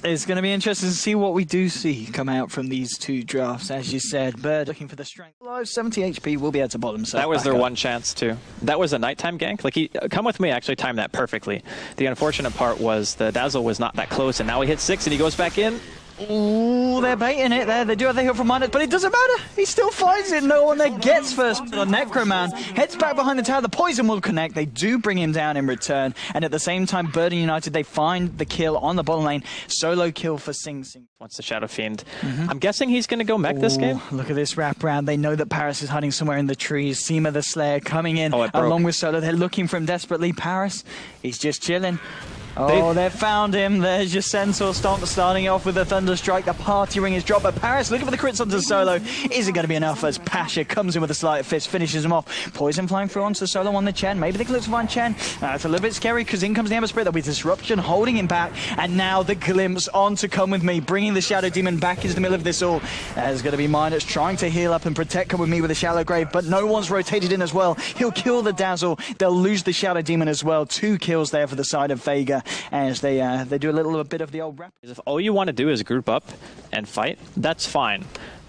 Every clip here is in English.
It's going to be interesting to see what we do see come out from these two drafts. As you said, Bird looking for the strength. Low 70 HP will be able to bottom himself. That was their one chance, too. That was a nighttime gank. Like, Come With Me actually timed that perfectly. The unfortunate part was the Dazzle was not that close, and now he hits 6 and he goes back in. Ooh, they're baiting it there. They do have the heal from Minus, but it doesn't matter. He still finds it. No one there gets first. The Necroman heads back behind the tower. The poison will connect. They do bring him down in return. And at the same time, Bird and United, they find the kill on the bottom lane. Solo kill for Sing Sing. Wants the Shadow Fiend. I'm guessing he's going to go mech this game. Look at this wraparound. They know that Paris is hiding somewhere in the trees. Seema the Slayer coming in along with Solo. They're looking for him desperately. Paris, he's just chilling. Oh, they've found him. There's your Centaur Stomp starting off with a Thunder Strike. The party ring is dropped, but Paris looking for the crits onto Solo. Is it going to be enough as Pasha comes in with a slight fist, finishes him off. Poison flying through onto Solo on the Chen. Maybe they can look to find Chen. It's a little bit scary because in comes the Ember Spirit. There'll be Disruption holding him back. And now the glimpse on to Come With Me, bringing the Shadow Demon back into the middle of this all. There's going to be Minus trying to heal up and protect Come With Me with a Shallow Grave, but no one's rotated in as well. He'll kill the Dazzle. They'll lose the Shadow Demon as well. 2 kills there for the side of Vega as they do a little bit of the old rap. If all you want to do is group up and fight, that's fine.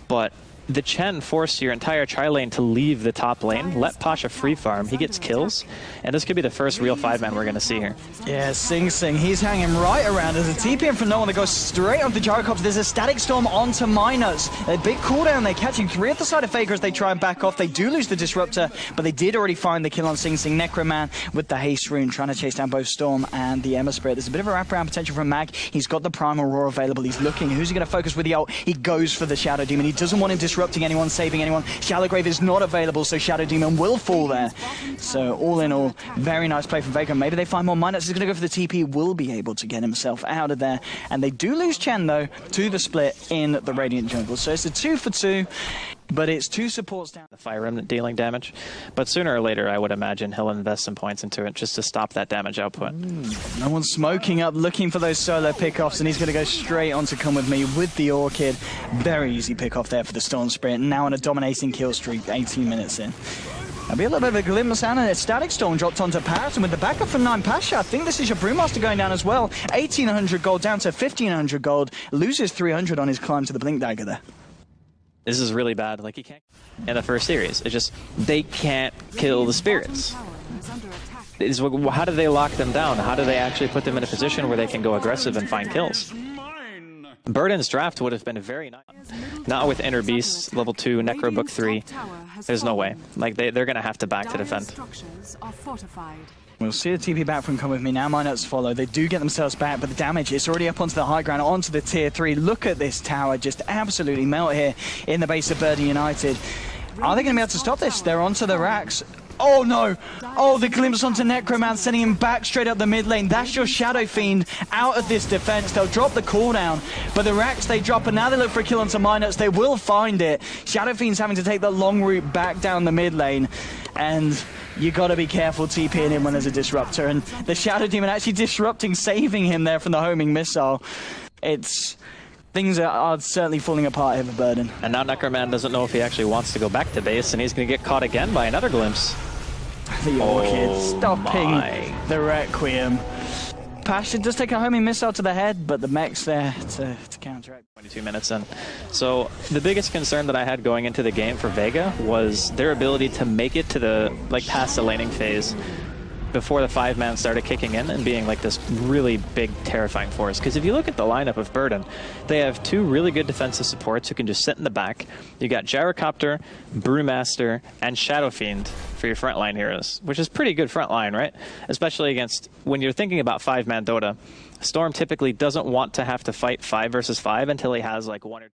But the Chen forced your entire tri lane to leave the top lane, let Pasha free farm, he gets kills, and this could be the first real 5-man we're going to see here. Yeah, Sing Sing, he's hanging right around. There's a TP in from no one that goes straight onto the Gyrocopter. There's a Static Storm onto Minus. A big cooldown, they're catching 3 at the side of Faker as they try and back off. They do lose the Disruptor, but they did already find the kill on Sing Sing. Necroman with the Haste Rune, trying to chase down both Storm and the Ember Spirit. There's a bit of a wraparound potential from Mag. He's got the Primal Roar available. He's looking. Who's he going to focus with the ult? He goes for the Shadow Demon. He doesn't want him disrupting anyone, saving anyone. Shallow Grave is not available, so Shadow Demon will fall there. So all in all, very nice play from Vega. Maybe they find more Minus. He's going to go for the TP, will be able to get himself out of there. And they do lose Chen, though, to the split in the Radiant jungle. So it's a 2 for 2, but it's 2 supports down. The Fire Remnant dealing damage. But sooner or later, I would imagine he'll invest some points into it just to stop that damage output. No one's smoking up, looking for those solo pickoffs, and he's going to go straight on to Come With Me with the Orchid. Very easy pickoff there for the Storm Spirit. Now on a dominating kill streak, 18 minutes in. There'll be a little bit of a glimpse and a Static Storm dropped onto Paris, and with the backup from 9 Pasha, I think this is your Brewmaster going down as well. 1,800 gold down to 1,500 gold. Loses 300 on his climb to the Blink Dagger there. This is really bad. Like, he can't in the first series. It's just, they can't kill the spirits. How do they lock them down? How do they actually put them in a position where they can go aggressive and find kills? Burden's draft would have been very nice. Not with Inner Beast, level 2, Necro Book 3. There's no way. Like, they're going to have to back to defend. We'll see the TP back from Come With Me now. Minus follow. They do get themselves back, but the damage is already up onto the high ground, onto the tier 3. Look at this tower just absolutely melt here in the base of Bird United. Are they going to be able to stop this? They're onto the racks. Oh no! Oh, the glimpse onto Necroman, sending him back straight up the mid lane. That's your Shadow Fiend out of this defense. They'll drop the cooldown, but the racks they drop, and now they look for a kill onto Minus. They will find it. Shadow Fiend's having to take the long route back down the mid lane, and you got to be careful TPing him when there's a Disruptor. And the Shadow Demon actually disrupting, saving him there from the homing missile. Things are certainly falling apart here for Burden. And now Necroman doesn't know if he actually wants to go back to base, and he's going to get caught again by another glimpse. The Orchid stopping the Requiem. Pasha does take a homing missile to the head, but the mech's there to counteract. 22 minutes in. So the biggest concern that I had going into the game for Vega was their ability to make it to the, past the laning phase before the 5-man started kicking in and being like this really big, terrifying force. Because if you look at the lineup of Burden, they have 2 really good defensive supports who can just sit in the back. You got Gyrocopter, Brewmaster, and Shadow Fiend for your frontline heroes, which is pretty good frontline, right? Especially against, when you're thinking about 5-man Dota, Storm typically doesn't want to have to fight 5 versus 5 until he has like 1 or